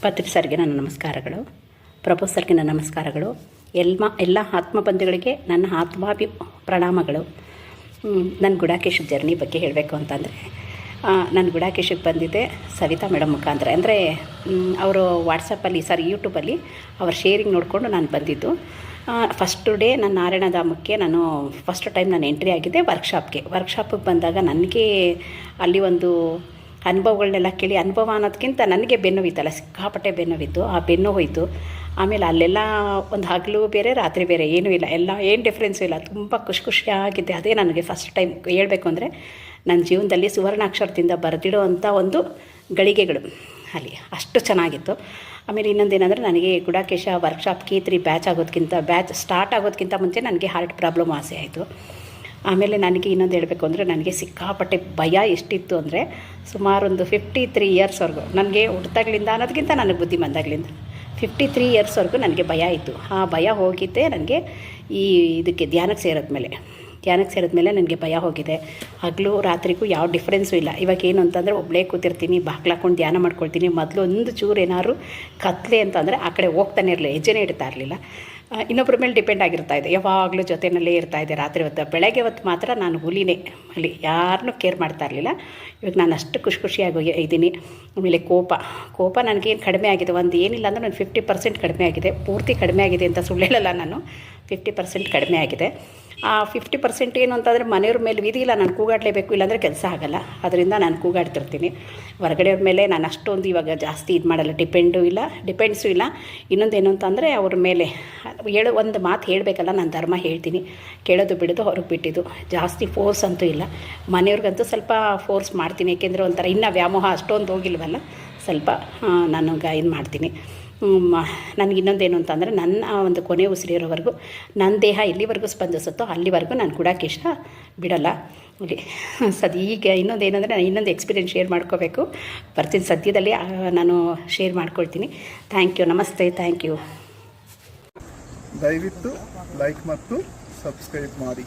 ಪತ್ರಿ ಸರ್ಗೆ ನನ್ನ ನಮಸ್ಕಾರಗಳು. ಪ್ರಭು ಸರ್ಗೆ ನನ್ನ ನಮಸ್ಕಾರಗಳು. ಎಲ್ಲ ಆತ್ಮಬಂಧುಗಳಿಗೆ ನನ್ನ ಆತ್ಮಾಭಿ ಪ್ರಣಾಮಗಳು. ನನ್ನ ಗುಡಾಕೇಶ್ ಜರ್ನಿ ಬಗ್ಗೆ ಹೇಳಬೇಕು ಅಂತಂದರೆ, ನಾನು ಗುಡಾಕೇಶಕ್ಕೆ ಬಂದಿದ್ದೆ ಸವಿತಾ ಮೇಡಮ್ ಮುಖಾಂತರ. ಅಂದರೆ ಅವರು ವಾಟ್ಸಪ್ಪಲ್ಲಿ ಯೂಟ್ಯೂಬಲ್ಲಿ ಅವ್ರ ಶೇರಿಂಗ್ ನೋಡಿಕೊಂಡು ನಾನು ಬಂದಿದ್ದು. ಫಸ್ಟ್ ಡೇ ನಾನು ನಾರಾಯಣಧಾಮಕ್ಕೆ ಫಸ್ಟ್ ಟೈಮ್ ನಾನು ಎಂಟ್ರಿ ಆಗಿದ್ದೆ ವರ್ಕ್ಶಾಪಿಗೆ ಬಂದಾಗ ನನಗೆ ಅಲ್ಲಿ ಒಂದು ಅನುಭವಗಳನ್ನೆಲ್ಲ ಕೇಳಿ, ಅನುಭವ ಅನ್ನೋದಕ್ಕಿಂತ ನನಗೆ ಬೆನ್ನೋವಿತ್ತಲ್ಲ, ಸಿಕ್ಕಾಪಟ್ಟೆ ಬೆನ್ನೋವಿತ್ತು. ಆ ಬೆನ್ನು ಹೋಯಿತು. ಆಮೇಲೆ ಅಲ್ಲೆಲ್ಲ ಒಂದು ಹಗಲು ಬೇರೆ ರಾತ್ರಿ ಬೇರೆ, ಏನೂ ಇಲ್ಲ, ಏನು ಡಿಫ್ರೆನ್ಸು ಇಲ್ಲ. ತುಂಬ ಖುಷಿಯಾಗಿದ್ದೆ. ಅದೇ ನನಗೆ ಫಸ್ಟ್ ಟೈಮ್ ಹೇಳ್ಬೇಕು ಅಂದರೆ ನನ್ನ ಜೀವನದಲ್ಲಿ ಸುವರ್ಣಾಕ್ಷರದಿಂದ ಬರೆದಿಡೋ ಅಂಥ ಒಂದು ಗಳಿಗೆಗಳು ಅಲ್ಲಿ ಅಷ್ಟು ಚೆನ್ನಾಗಿತ್ತು. ಆಮೇಲೆ ಇನ್ನೊಂದೇನೆಂದರೆ, ನನಗೆ Gudakesha workshop K3 batch start ಆಗೋದಕ್ಕಿಂತ ಮುಂಚೆ ನನಗೆ ಹಾರ್ಟ್ ಪ್ರಾಬ್ಲಮ್ ವಾಸಿ ಆಯಿತು. ಆಮೇಲೆ ನನಗೆ ಇನ್ನೊಂದು ಹೇಳಬೇಕು ಅಂದರೆ, ನನಗೆ ಸಿಕ್ಕಾಪಟ್ಟೆ ಭಯ ಎಷ್ಟಿತ್ತು ಅಂದರೆ, ಸುಮಾರು ಒಂದು 53 ಇಯರ್ಸ್ವರೆಗೂ ನನಗೆ ಹುಟ್ಟಿದಾಗಲಿಂದ ಅನ್ನೋದಕ್ಕಿಂತ ನನಗೆ ಬುದ್ಧಿ ಬಂದಾಗಲಿಂದ 53 ಇಯರ್ಸ್ವರೆಗೂ ನನಗೆ ಭಯ ಇತ್ತು. ಆ ಭಯ ಹೋಗಿದ್ದೆ ನನಗೆ ಇದಕ್ಕೆ ಧ್ಯಾನಕ್ಕೆ ಸೇರಿದ್ಮೇಲೆ ನನಗೆ ಭಯ ಹೋಗಿದೆ. ಹಗಲು ರಾತ್ರಿಗೂ ಯಾವ ಡಿಫ್ರೆನ್ಸು ಇಲ್ಲ. ಇವಾಗ ಏನು ಅಂತಂದರೆ, ಒಬ್ಬಳೇ ಕೂತಿರ್ತೀನಿ, ಬಾಗ್ಲಾಕೊಂಡು ಧ್ಯಾನ ಮಾಡ್ಕೊಳ್ತೀನಿ. ಮೊದಲು ಒಂದು ಚೂರು ಏನಾದ್ರು ಕತ್ಲೆ ಅಂತಂದರೆ ಆ ಕಡೆ ಹೋಗ್ತಾನೆ ಇರಲಿಲ್ಲ, ಹೆಜ್ಜೆನೇ ಇಡ್ತಾ ಇರಲಿಲ್ಲ. ಇನ್ನೊಬ್ಬರ ಮೇಲೆ ಡಿಪೆಂಡ್ ಆಗಿರ್ತಾಯಿದ್ದೆ, ಯಾವಾಗಲೂ ಜೊತೆಯಲ್ಲೇ ಇರ್ತಾಯಿದ್ದೆ. ರಾತ್ರಿ ಹೊತ್ತು, ಬೆಳಗ್ಗೆ ಹೊತ್ತು ಮಾತ್ರ ನಾನು ಹುಲಿನೇ, ಅಲ್ಲಿ ಯಾರನ್ನೂ ಕೇರ್ ಮಾಡ್ತಾ ಇರಲಿಲ್ಲ. ಇವಾಗ ನಾನು ಅಷ್ಟು ಖುಷಿಯಾಗಿ ಇದ್ದೀನಿ. ಆಮೇಲೆ ಕೋಪ ನನಗೇನು ಕಡಿಮೆ ಆಗಿದೆ, ಒಂದು ಏನಿಲ್ಲ ಅಂದರೆ ನಾನು 50% ಕಡಿಮೆ ಆಗಿದೆ. ಪೂರ್ತಿ ಕಡಿಮೆ ಆಗಿದೆ ಅಂತ ಸುಳ್ಳು ಹೇಳಲ್ಲ ನಾನು, 50% ಕಡಿಮೆ ಆಗಿದೆ. ಆ 50% ಏನು ಅಂತಂದರೆ, ಮನೆಯವ್ರ ಮೇಲೆ ವಿಧಿ ಇಲ್ಲ, ನಾನು ಕೂಗಾಡಲೇಬೇಕು, ಇಲ್ಲಾಂದರೆ ಕೆಲಸ ಆಗೋಲ್ಲ. ಅದರಿಂದ ನಾನು ಕೂಗಾಡ್ತಿರ್ತೀನಿ. ಹೊರಗಡೆಯವ್ರ ಮೇಲೆ ನಾನು ಅಷ್ಟೊಂದು ಇವಾಗ ಜಾಸ್ತಿ ಇದು ಮಾಡಲ್ಲ, ಡಿಪೆಂಡ್ಸು ಇಲ್ಲ. ಇನ್ನೊಂದೇನು ಅಂತಂದರೆ, ಅವ್ರ ಮೇಲೆ ಒಂದು ಮಾತು ಹೇಳಬೇಕಲ್ಲ, ನಾನು ಧರ್ಮ ಹೇಳ್ತೀನಿ, ಕೇಳೋದು ಬಿಡೋದು ಅವ್ರಿಗೆ ಬಿಟ್ಟಿದ್ದು. ಜಾಸ್ತಿ ಫೋರ್ಸ್ ಅಂತೂ ಇಲ್ಲ. ಮನೆಯವ್ರಿಗಂತೂ ಸ್ವಲ್ಪ ಫೋರ್ಸ್ ಮಾಡ್ತೀನಿ, ಏಕೆಂದರೆ ಒಂಥರ ಇನ್ನೂ ವ್ಯಾಮೋಹ ಅಷ್ಟೊಂದು ಹೋಗಿಲ್ವಲ್ಲ, ಸ್ವಲ್ಪ ನಾನು ಇದು ಮಾಡ್ತೀನಿ. ನನಗೆ ಇನ್ನೊಂದೇನು ಅಂತಂದರೆ, ನನ್ನ ಒಂದು ಕೊನೆ ಉಸಿರಿರೋವರೆಗೂ ನನ್ನ ದೇಹ ಎಲ್ಲಿವರೆಗೂ ಸ್ಪಂದಿಸುತ್ತೋ ಅಲ್ಲಿವರೆಗೂ ನಾನು ಗುಡಾಕೇಶ ಬಿಡೋಲ್ಲ. ಈಗ ಇನ್ನೊಂದೇನೆಂದರೆ, ನಾನು ಇನ್ನೊಂದು ಎಕ್ಸ್ಪೀರಿಯೆನ್ಸ್ ಶೇರ್ ಮಾಡ್ಕೋಬೇಕು, ಬರ್ತೀನಿ ಸದ್ಯದಲ್ಲಿ, ನಾನು ಶೇರ್ ಮಾಡ್ಕೊಳ್ತೀನಿ. ಥ್ಯಾಂಕ್ ಯು, ನಮಸ್ತೆ, ಥ್ಯಾಂಕ್ ಯು. ದಯವಿಟ್ಟು ಲೈಕ್ ಮತ್ತು ಸಬ್ಸ್ಕ್ರೈಬ್ ಮಾಡಿ.